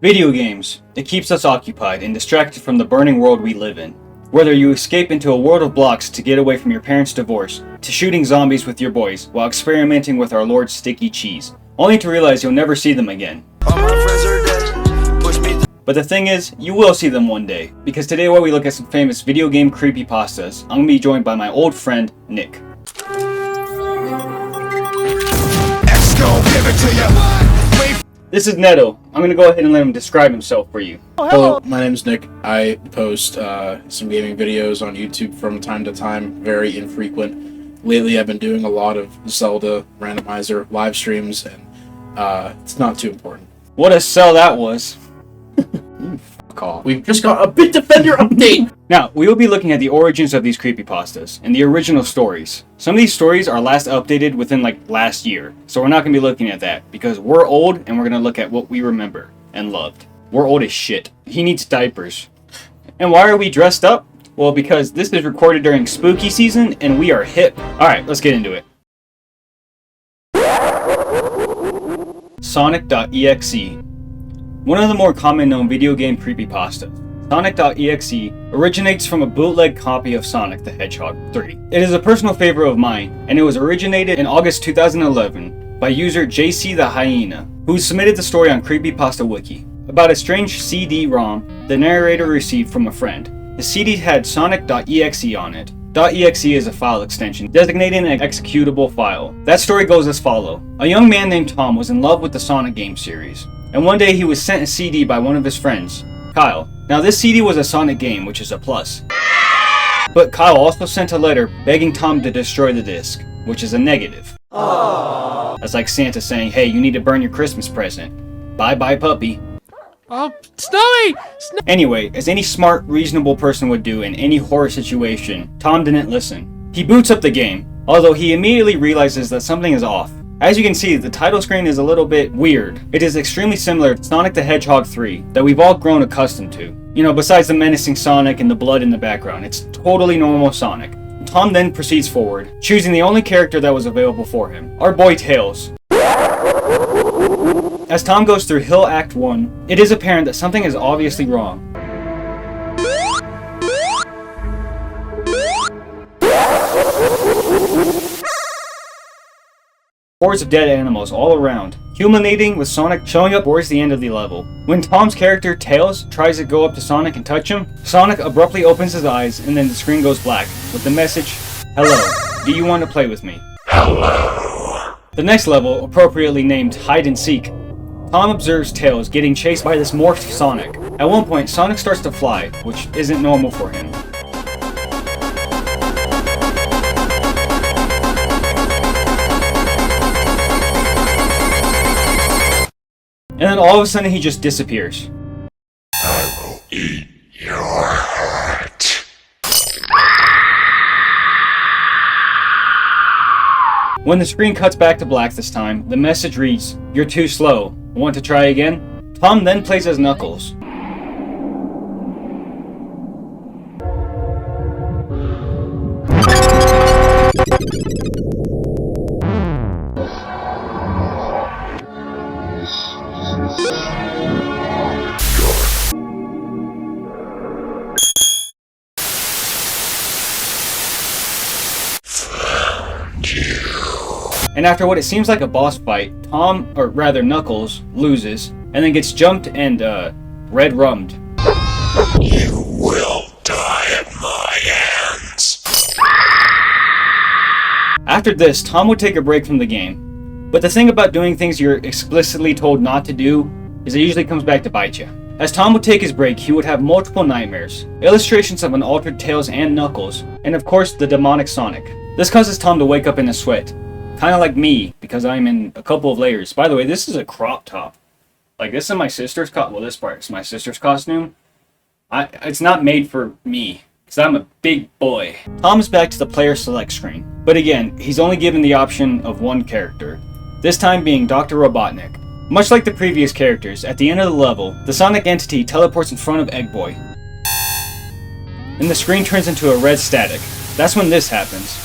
Video games. It keeps us occupied and distracted from the burning world we live in. Whether you escape into a world of blocks to get away from your parents' divorce, to shooting zombies with your boys while experimenting with our Lord's sticky cheese, only to realize you'll never see them again. But the thing is, you will see them one day, because today while we look at some famous video game creepypastas, I'm going to be joined by my old friend, Nick. This is Neto. I'm going to go ahead and let him describe himself for you. Hello, my name is Nick. I post some gaming videos on YouTube from time to time, very infrequent. Lately I've been doing a lot of Zelda randomizer live streams, and it's not too important. What a sell that was. Fuck off. We've just got a Bitdefender update! Now, we will be looking at the origins of these creepypastas and the original stories. Some of these stories are last updated within last year, so we're not going to be looking at that because we're old and we're going to look at what we remember and loved. We're old as shit. He needs diapers. And why are we dressed up? Well, because this is recorded during spooky season and we are hip. Alright, let's get into it. Sonic.exe. One of the more common known video game creepypastas, Sonic.exe originates from a bootleg copy of Sonic the Hedgehog 3. It is a personal favorite of mine, and it was originated in August 2011 by user JC the Hyena, who submitted the story on Creepypasta Wiki about a strange CD-ROM the narrator received from a friend. The CD had Sonic.exe on it. .exe is a file extension designating an executable file. That story goes as follows. A young man named Tom was in love with the Sonic game series, and one day he was sent a CD by one of his friends, Kyle. Now this CD was a Sonic game, which is a plus. But Kyle also sent a letter begging Tom to destroy the disc, which is a negative. Aww. That's like Santa saying, hey, you need to burn your Christmas present. Bye bye puppy. Oh, Snowy! Anyway, as any smart, reasonable person would do in any horror situation, Tom didn't listen. He boots up the game, although he immediately realizes that something is off. As you can see, the title screen is a little bit weird. It is extremely similar to Sonic the Hedgehog 3 that we've all grown accustomed to. You know, besides the menacing Sonic and the blood in the background, it's totally normal Sonic. Tom then proceeds forward, choosing the only character that was available for him, our boy Tails. As Tom goes through Hill Act 1, it is apparent that something is obviously wrong. Hordes of dead animals all around, culminating with Sonic showing up towards the end of the level. When Tom's character, Tails, tries to go up to Sonic and touch him, Sonic abruptly opens his eyes and then the screen goes black, with the message, "Hello, do you want to play with me?" Hello. The next level, appropriately named Hide and Seek, Tom observes Tails getting chased by this morphed Sonic. At one point, Sonic starts to fly, which isn't normal for him. And then all of a sudden he just disappears. I will eat your heart. When the screen cuts back to black this time, the message reads, "You're too slow. Want to try again?" Tom then plays as Knuckles. And after what it seems like a boss fight, Knuckles, loses, and then gets jumped and, red-rummed. You will die at my hands. After this, Tom would take a break from the game. But the thing about doing things you're explicitly told not to do is it usually comes back to bite you. As Tom would take his break, he would have multiple nightmares, illustrations of an altered Tails and Knuckles, and of course the demonic Sonic. This causes Tom to wake up in a sweat. Kinda like me, because I'm in a couple of layers. By the way, this is a crop top. Like, this is my sister's this part is my sister's costume. It's not made for me, because I'm a big boy. Tom is back to the player select screen. But again, he's only given the option of one character. This time being Dr. Robotnik. Much like the previous characters, at the end of the level, the Sonic entity teleports in front of Egg Boy. And the screen turns into a red static. That's when this happens.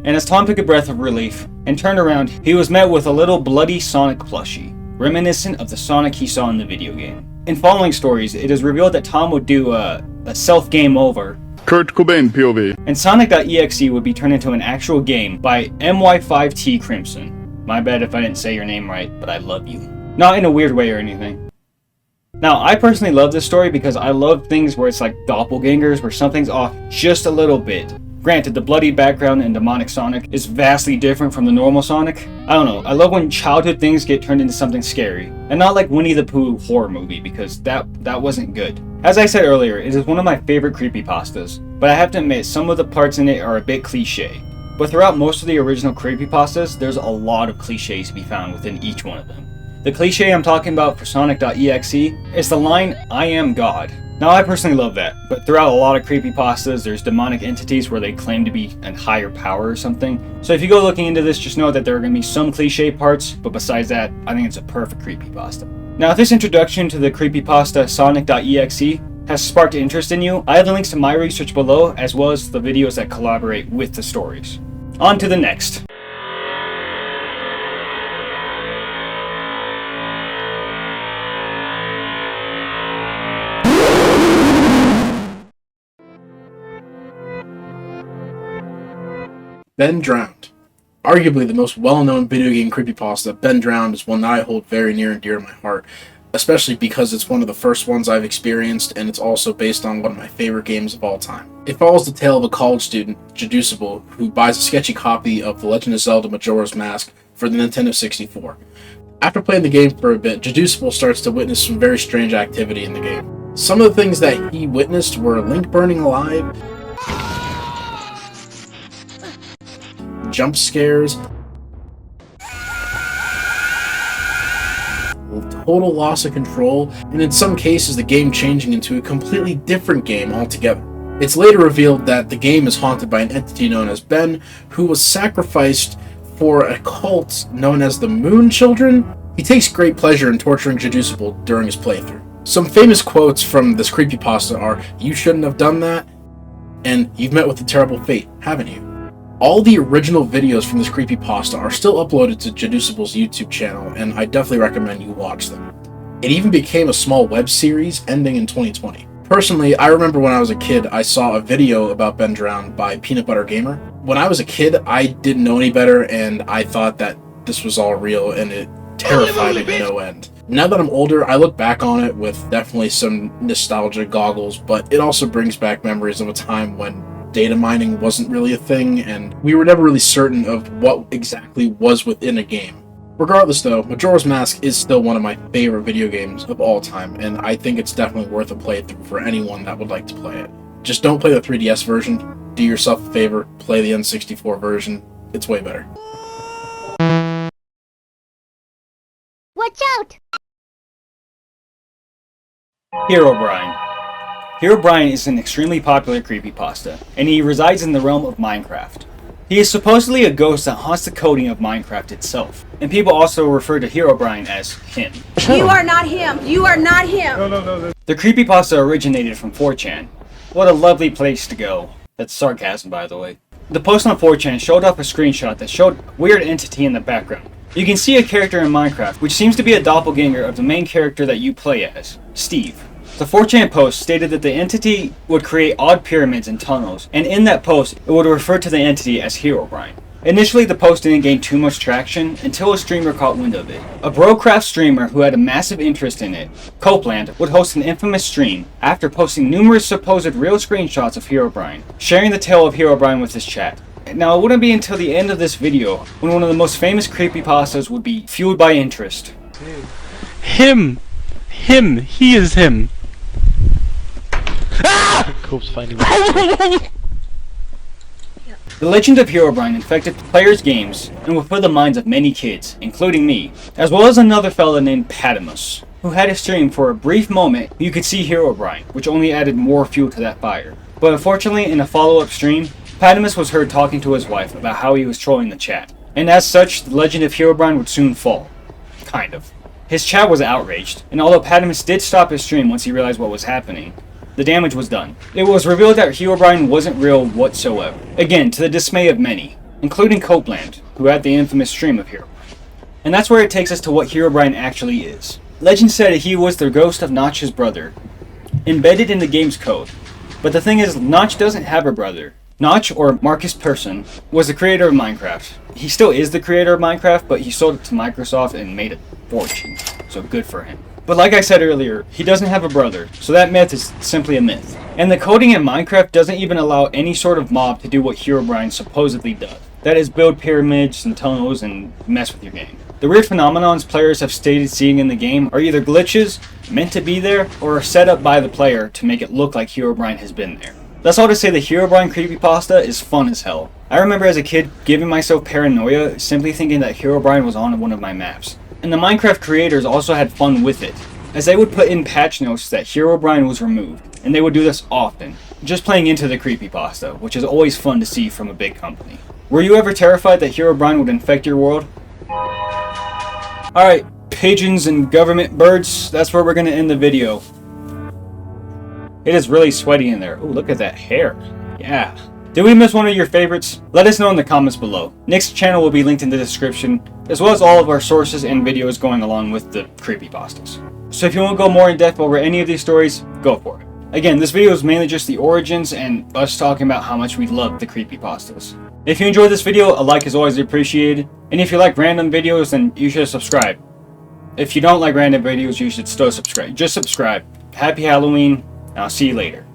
And as Tom took a breath of relief and turned around, he was met with a little bloody Sonic plushie, reminiscent of the Sonic he saw in the video game. In following stories, it is revealed that Tom would do a self-game over, Kurt Cobain POV, and Sonic.exe would be turned into an actual game by MY5T Crimson. My bad if I didn't say your name right, but I love you. Not in a weird way or anything. Now, I personally love this story because I love things where it's like doppelgangers, where something's off just a little bit. Granted, the bloody background in demonic Sonic is vastly different from the normal Sonic. I don't know, I love when childhood things get turned into something scary, and not like Winnie the Pooh horror movie, because that wasn't good. As I said earlier, it is one of my favorite creepypastas, but I have to admit some of the parts in it are a bit cliche. But throughout most of the original creepypastas, there's a lot of cliches to be found within each one of them. The cliche I'm talking about for Sonic.exe is the line, "I am God." Now I personally love that, but throughout a lot of creepypastas there's demonic entities where they claim to be a higher power or something. So if you go looking into this, just know that there are going to be some cliche parts, but besides that, I think it's a perfect creepypasta. Now if this introduction to the creepypasta Sonic.exe has sparked interest in you, I have the links to my research below, as well as the videos that collaborate with the stories. On to the next. Ben Drowned. Arguably the most well-known video game creepypasta, Ben Drowned is one that I hold very near and dear to my heart, especially because it's one of the first ones I've experienced, and it's also based on one of my favorite games of all time. It follows the tale of a college student, Jeducible, who buys a sketchy copy of The Legend of Zelda Majora's Mask for the Nintendo 64. After playing the game for a bit, Jeducible starts to witness some very strange activity in the game. Some of the things that he witnessed were Link burning alive, jump scares, total loss of control, and in some cases the game changing into a completely different game altogether. It's later revealed that the game is haunted by an entity known as Ben, who was sacrificed for a cult known as the Moon Children. He takes great pleasure in torturing Jeducible during his playthrough. Some famous quotes from this creepypasta are, "You shouldn't have done that," and "You've met with a terrible fate, haven't you?" All the original videos from this creepypasta are still uploaded to Jeducible's YouTube channel, and I definitely recommend you watch them. It even became a small web series ending in 2020. Personally, I remember when I was a kid, I saw a video about Ben Drowned by PeanutButterGamer. When I was a kid, I didn't know any better, and I thought that this was all real, and it terrified me to no end. Now that I'm older, I look back on it with definitely some nostalgia goggles, but it also brings back memories of a time when data mining wasn't really a thing, and we were never really certain of what exactly was within a game. Regardless though, Majora's Mask is still one of my favorite video games of all time, and I think it's definitely worth a playthrough for anyone that would like to play it. Just don't play the 3DS version. Do yourself a favor, play the N64 version. It's way better. Watch out! Herobrine. Herobrine is an extremely popular creepypasta, and he resides in the realm of Minecraft. He is supposedly a ghost that haunts the coding of Minecraft itself, and people also refer to Herobrine as him. You are not him! You are not him! The creepypasta originated from 4chan. What a lovely place to go. That's sarcasm, by the way. The post on 4chan showed off a screenshot that showed a weird entity in the background. You can see a character in Minecraft, which seems to be a doppelganger of the main character that you play as, Steve. The 4chan post stated that the entity would create odd pyramids and tunnels, and in that post, it would refer to the entity as Herobrine. Initially, the post didn't gain too much traction until a streamer caught wind of it. A Brocraft streamer who had a massive interest in it, Copeland, would host an infamous stream after posting numerous supposed real screenshots of Herobrine, sharing the tale of Herobrine with his chat. Now, it wouldn't be until the end of this video when one of the most famous creepypastas would be fueled by interest. Him! He is him! Ah! Cope's finding The legend of Herobrine infected players' games and would fill the minds of many kids, including me, as well as another fella named Patamus, who had a stream for a brief moment you could see Herobrine, which only added more fuel to that fire. But unfortunately, in a follow-up stream, Patamus was heard talking to his wife about how he was trolling the chat, and as such, the legend of Herobrine would soon fall. Kind of. His chat was outraged, and although Patamus did stop his stream once he realized what was happening, the damage was done. It was revealed that Herobrine wasn't real whatsoever. Again, to the dismay of many. including Copeland, who had the infamous stream of Herobrine. And that's where it takes us to what Herobrine actually is. Legend said he was the ghost of Notch's brother, embedded in the game's code. But the thing is, Notch doesn't have a brother. Notch, or Marcus Persson, was the creator of Minecraft. He still is the creator of Minecraft, but he sold it to Microsoft and made a fortune, so good for him. But like I said earlier, he doesn't have a brother, so that myth is simply a myth. And the coding in Minecraft doesn't even allow any sort of mob to do what Herobrine supposedly does. That is, build pyramids and tunnels and mess with your game. The weird phenomenons players have stated seeing in the game are either glitches, meant to be there, or are set up by the player to make it look like Herobrine has been there. That's all to say the Herobrine creepypasta is fun as hell. I remember as a kid giving myself paranoia simply thinking that Herobrine was on one of my maps. And the Minecraft creators also had fun with it, as they would put in patch notes that Herobrine was removed, and they would do this often, just playing into the creepypasta, which is always fun to see from a big company. Were you ever terrified that Herobrine would infect your world? Alright, pigeons and government birds, that's where we're going to end the video. It is really sweaty in there. Oh, look at that hair. Yeah. Did we miss one of your favorites? Let us know in the comments below. Nick's channel will be linked in the description, as well as all of our sources and videos going along with the creepypastas. So if you want to go more in depth over any of these stories, go for it. Again, this video is mainly just the origins and us talking about how much we love the creepypastas. If you enjoyed this video, a like is always appreciated. And if you like random videos, then you should subscribe. If you don't like random videos, you should still subscribe. Just subscribe. Happy Halloween. I'll see you later.